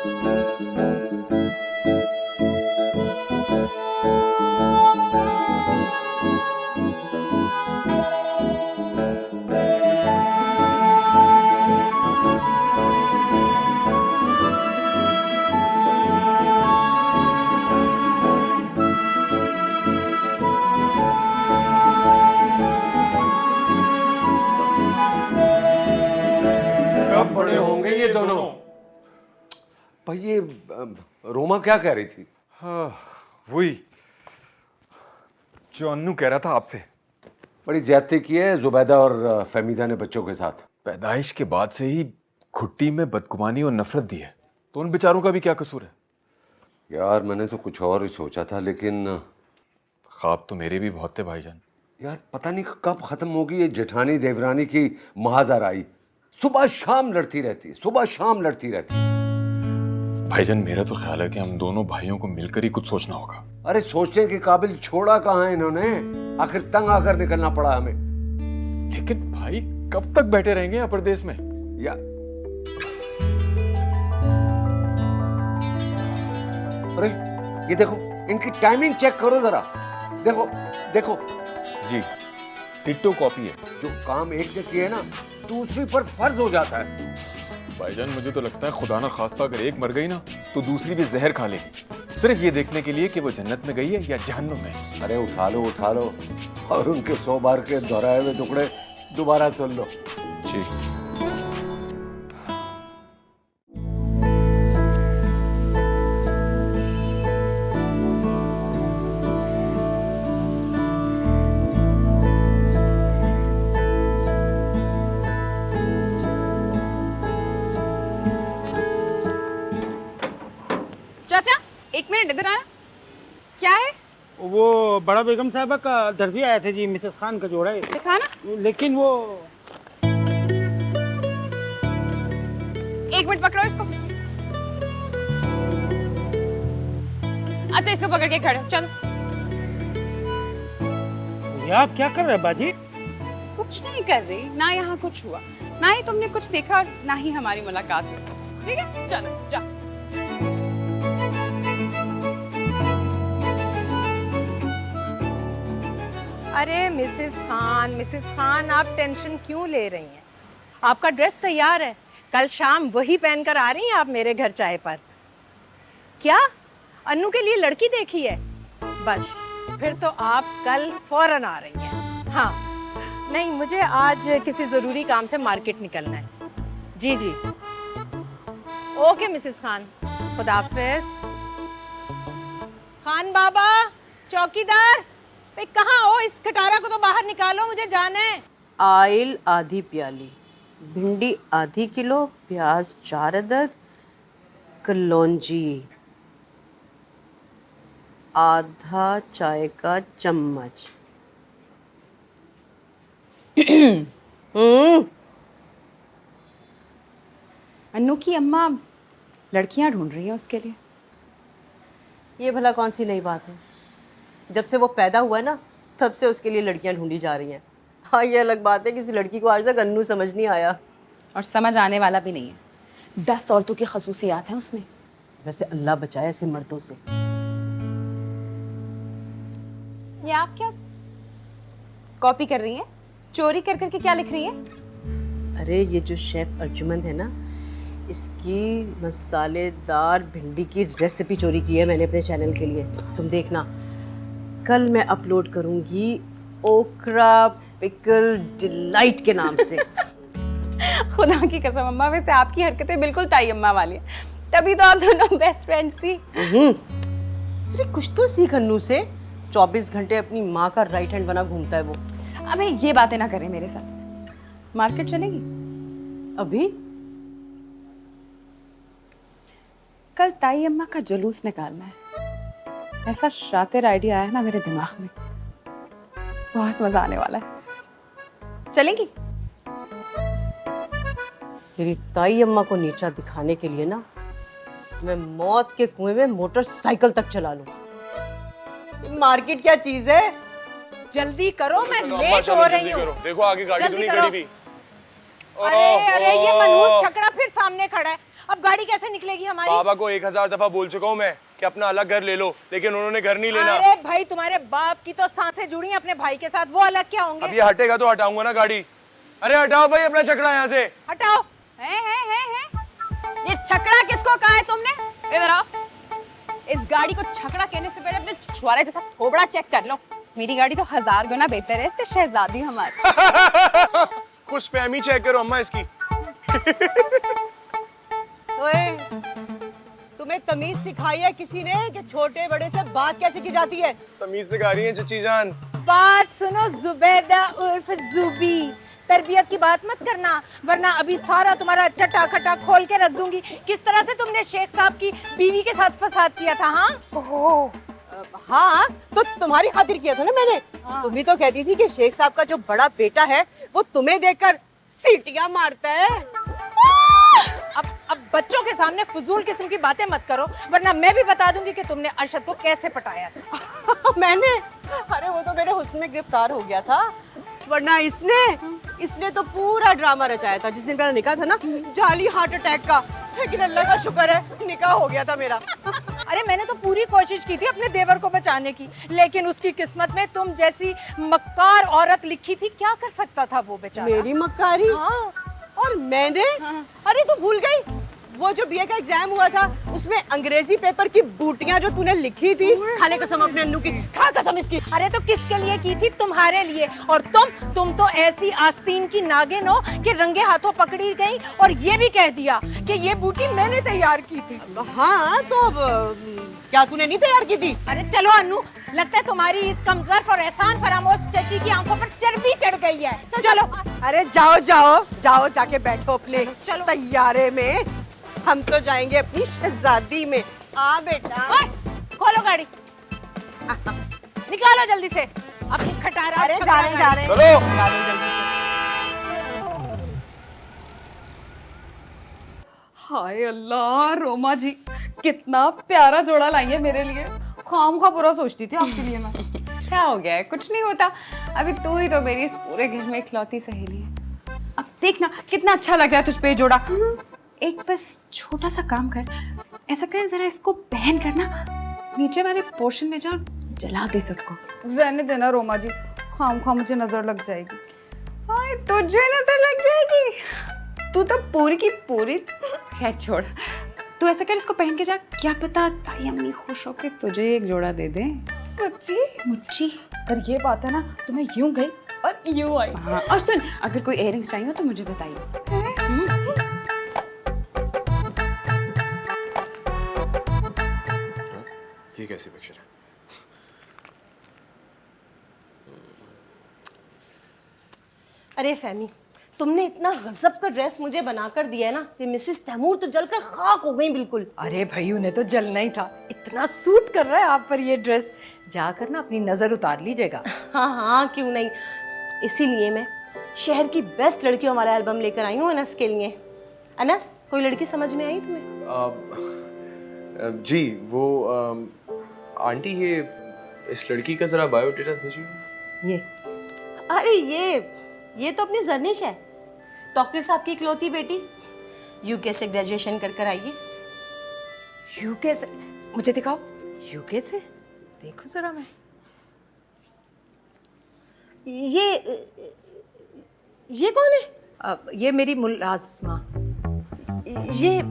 कब बड़े होंगे ये दोनों? भाई ये रोमा क्या कह रही थी? हाँ, वही जो अन्नू कह रहा था आपसे। बड़ी ज्यादती की है जुबैदा और फहमीदा ने बच्चों के साथ। पैदाइश के बाद से ही घुट्टी में बदगुमानी और नफरत दी है, तो उन बेचारों का भी क्या कसूर है? यार मैंने तो कुछ और ही सोचा था, लेकिन ख्वाब तो मेरे भी बहुत थे भाईजान। यार पता नहीं कब खत्म होगी ये जेठानी देवरानी की महाजराई। सुबह शाम लड़ती रहती है, सुबह शाम लड़ती रहती है। भाईजान मेरा तो ख्याल है कि हम दोनों भाइयों को मिलकर ही कुछ सोचना होगा। अरे सोचने के काबिल छोड़ा कहाँ है इन्होंने? आखिर तंग आकर निकलना पड़ा हमें। लेकिन भाई कब तक बैठे रहेंगे यहाँ परदेश में? या अरे ये देखो, इनकी टाइमिंग चेक करो जरा। देखो देखो जी, टिट्टो कॉपी है। जो काम एक से किए ना दूसरी पर फर्ज हो जाता है। भाईजान मुझे तो लगता है खुदा ना खास्ता अगर एक मर गई ना तो दूसरी भी जहर खा लेगी, सिर्फ ये देखने के लिए कि वो जन्नत में गई है या जहन्नुम में। अरे उठा लो और उनके 100 बार के दोहराए हुए टुकड़े दोबारा सुन लो। जी चाचा एक मिनट इधर आना। क्या है? वो बड़ा बेगम साहबा का दर्जी आया थे जी, मिसेस खान का जोड़ा है। दिखाना। लेकिन वो एक मिनट पकड़ो इसको। अच्छा इसको पकड़ के खड़े हो, चलो। ये आप क्या कर रहे हैं बाजी? कुछ नहीं कर रही, ना यहाँ कुछ हुआ, ना ही तुमने कुछ देखा, ना ही हमारी मुलाकात हुई। ठीक है चलो जाओ। अरे मिसेस खान आप टेंशन क्यों ले रही हैं? आपका ड्रेस तैयार है, कल शाम वही पहनकर आ रही हैं आप मेरे घर चाय पर। क्या अन्नू के लिए लड़की देखी है? बस फिर तो आप कल फौरन आ रही हैं। हाँ नहीं, मुझे आज किसी ज़रूरी काम से मार्केट निकलना है। जी जी ओके मिसेस खान, खुदा हाफिज़। खान बाबा, चौकीदार, भाई कहाँ हो? इस खटारा को तो बाहर निकालो, मुझे जाना है। आइल आधी प्याली, भिंडी आधी किलो, प्याज 4 अदद, कलौंजी आधा चाय का चम्मच। अन्नू की अम्मा लड़कियां ढूंढ रही है उसके लिए। ये भला कौन सी नई बात है? जब से वो पैदा हुआ है ना तब से उसके लिए लड़कियां ढूंढी जा रही हैं। हाँ ये अलग बात है किसी लड़की को आज तक अन्नू समझ नहीं आया, और समझ आने वाला भी नहीं है। 10 औरतों की खसूसियात हैं उसमें। वैसे अल्लाह बचाए ऐसे मर्दों से। ये आप क्या कॉपी कर रही हैं? चोरी कर करके क्या लिख रही हैं? अरे ये जो शेफ अर्जुमन है ना, इसकी मसालेदार भिंडी की रेसिपी चोरी की है मैंने अपने चैनल के लिए। तुम देखना, कल मैं अपलोड करूंगी ओकरा पिकल डिलाइट के नाम से। खुदा की कसम अम्मा, वैसे आपकी हरकतें बिल्कुल ताई अम्मा वाली हैं। तभी तो आप दोनों बेस्ट फ्रेंड्स थी। अरे कुछ तो सीख अन्नू से। 24 घंटे अपनी माँ का राइट हैंड बना घूमता है वो। अबे ये बातें ना करें मेरे साथ। मार्केट चलेगी? अभी कल ताई अम्मा का जुलूस निकालना है। ऐसा शातिर आइडिया आया ना मेरे दिमाग में, बहुत मजा आने वाला है। चलेंगी? तेरी ताई अम्मा को नीचा दिखाने के लिए ना मैं मौत के कुएं में मोटरसाइकिल तक चला लूं। मार्केट क्या चीज है? जल्दी करो, मैं लेट हो रही हूँ। देखो आगे गाड़ी तो नहीं खड़ी हुई। अरे अरे ये मनहूस छकड़ा फिर सामने खड़ा है। अब गाड़ी कैसे निकलेगी हमारी? बाबा को 1000 दफा बोल चुका हूँ मैं कि अपना अलग घर ले लो, लेकिन उन्होंने घर नहीं लेना। अरे भाई तुम्हारे बाप की तो सांसें जुड़ी हैं अपने भाई के साथ, वो अलग क्या होंगे? अब ये हटेगा तो हटाऊंगा ना गाड़ी। अरे हटाओ भाई अपना चकड़ा यहाँ से। हटाओ। है ये छकड़ा किसको कहा है तुमने? इधर आओ। इस गाड़ी को छकड़ा कहने से पहले अपने छुआरे जैसा थोबड़ा चेक कर लो। मेरी गाड़ी तो 1000 गुना बेहतर है इससे शहजादी हमारी। खुशफहमी चेक करो अम्मा इसकी। ओए, तुम्हें तमीज सिखाई है किसी ने कि छोटे बड़े से बात कैसे की जाती है? तमीज सिखा रही है चची जान। बात सुनो जुबैदा उर्फ जुबी, तरबियत की बात मत करना वरना अभी सारा तुम्हारा चटा खटा खोल के रख दूंगी। किस तरह से तुमने शेख साहब की बीवी के साथ फसाद किया था? हाँ हाँ, तो तुम्हारी खातिर किया था ना मैंने। तुम ही तो कहती थी कि शेख साहब का जो बड़ा बेटा है वो तुम्हें देखकर सीटियां मारता है। अब बच्चों के सामने फजूल किस्म की बातें मत करो वरना मैं भी बता दूंगी कि तुमने अरशद को कैसे पटाया था। मैंने? अरे वो तो मेरे हुस्न में गिरफ्तार हो गया था, वरना इसने तो पूरा ड्रामा रचाया था। जिस दिन मेरा निकाह था ना, जाली हार्ट अटैक का, लेकिन अल्लाह का शुक्र है निकाह हो गया था मेरा। अरे मैंने तो पूरी कोशिश की थी अपने देवर को बचाने की, लेकिन उसकी किस्मत में तुम जैसी मक्कार औरत लिखी थी। क्या कर सकता था वो बेचारा? मेरी मक्कारी? हाँ। और मैंने? अरे तू भूल गई वो जो बीए का एग्जाम हुआ था, उसमें अंग्रेजी पेपर की बूटियां जो तूने लिखी थी। खाने कसम अपने अन्नू की, खा कसम इसकी। अरे तो किसके लिए की थी? तुम्हारे लिए। और तुम तो ऐसी आस्तीन की नागिन हो कि रंगे हाथों पकड़ी गई और ये भी कह दिया कि ये बूटी मैंने तैयार की थी। हाँ तो अब, क्या तूने नहीं तैयार की थी? अरे चलो अन्नू, लगता है तुम्हारी इस कमजोर और एहसान फरामोश चची की आंखों पर चर्बी चढ़ गई है। तो चलो। अरे जाओ जाके बैठो अपने चलो तैयारे में। हम तो जाएंगे अपनी शहजादी में। आ बेटा। ओए, खोलो गाड़ी, निकालो जल्दी से अपनी खटारा। अरे जा रहे हैं। चलो। हाय अल्लाह, रोमा जी कितना प्यारा जोड़ा लाई है मेरे लिए। खामखा बुरा सोचती थी आपके लिए मैं। क्या हो गया है? कुछ नहीं होता। अभी तू ही तो मेरी इस पूरे घर में इकलौती सहेली है। अब देखना कितना अच्छा लग रहा है तुझ पे ये जोड़ा। एक बस छोटा सा काम कर, ऐसा कर जरा इसको पहन कर ना नीचे वाले पोर्शन में जाओ, जला दे सबको। रहने देना रोमा जी, खामखा मुझे नजर लग जाएगी। हाय तुझे नजर लग जाएगी? तू तो पूरी की पूरी। खैर छोड़, तू ऐसा कर इसको पहन के जा, क्या पता ताई अम्मी खुश होके तुझे एक जोड़ा दे दे। सच्ची मुच्ची? पर ये बात है ना, तो मैं यूं गई और यूं आई। हाँ, और सुन, अगर कोई इयररिंग्स चाहिए हो तो मुझे बताइए। ये कैसी पिक्चर है? अरे फहमी, तुमने इतना गजब का ड्रेस मुझे बनाकर दिया है ना कि मिसेस तैमूर तो जलकर खाक हो गई बिल्कुल। अरे भाई उन्हें तो जलना ही था, इतना सूट कर रहा है आप पर ये ड्रेस। जाकर ना अपनी नजर उतार लीजिएगा। हाँ क्यों नहीं, इसीलिए मैं शहर की बेस्ट लड़कियों वाला एल्बम लेकर आई हूँ अनस के लिए। अनस, कोई लड़की समझ में आई तुम्हें? जी वो आंटी ये इस लड़की का जरा बायोडेटा भेजिए। ये अरे ये तो अपनी जर्निश है, तौकीर साहब की इकलौती बेटी। यूके से ग्रेजुएशन कर आई है। यूके से? मुझे दिखाओ। यूके से? देखो जरा मैं। ये कौन है? ये मेरी मुलाजमा। ये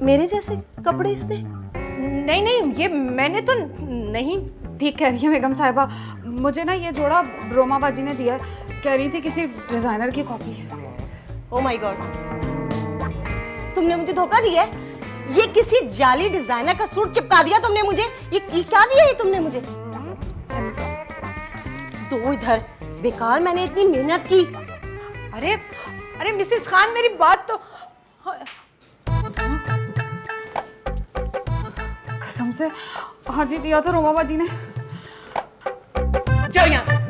मेरे जैसे कपड़े इसने? नहीं, ये मैंने तो नहीं। ठीक कह रही है बेगम साहिबा, मुझे ना ये जोड़ा रोमा बाजी ने दिया, कह रही थी किसी डिजाइनर की कॉपी है। ओह माय गॉड, तुमने मुझे धोखा दिया है। ये किसी जाली डिजाइनर का सूट चिपका दिया तुमने मुझे। ये क्या दिया है तुमने मुझे? दो इधर, बेकार मैंने इतनी मेहनत की। अरे मिसेस खान, मेरी बात तो। कसम से आज ही दिया था रोमा बाजी ने। जाओ यहाँ से।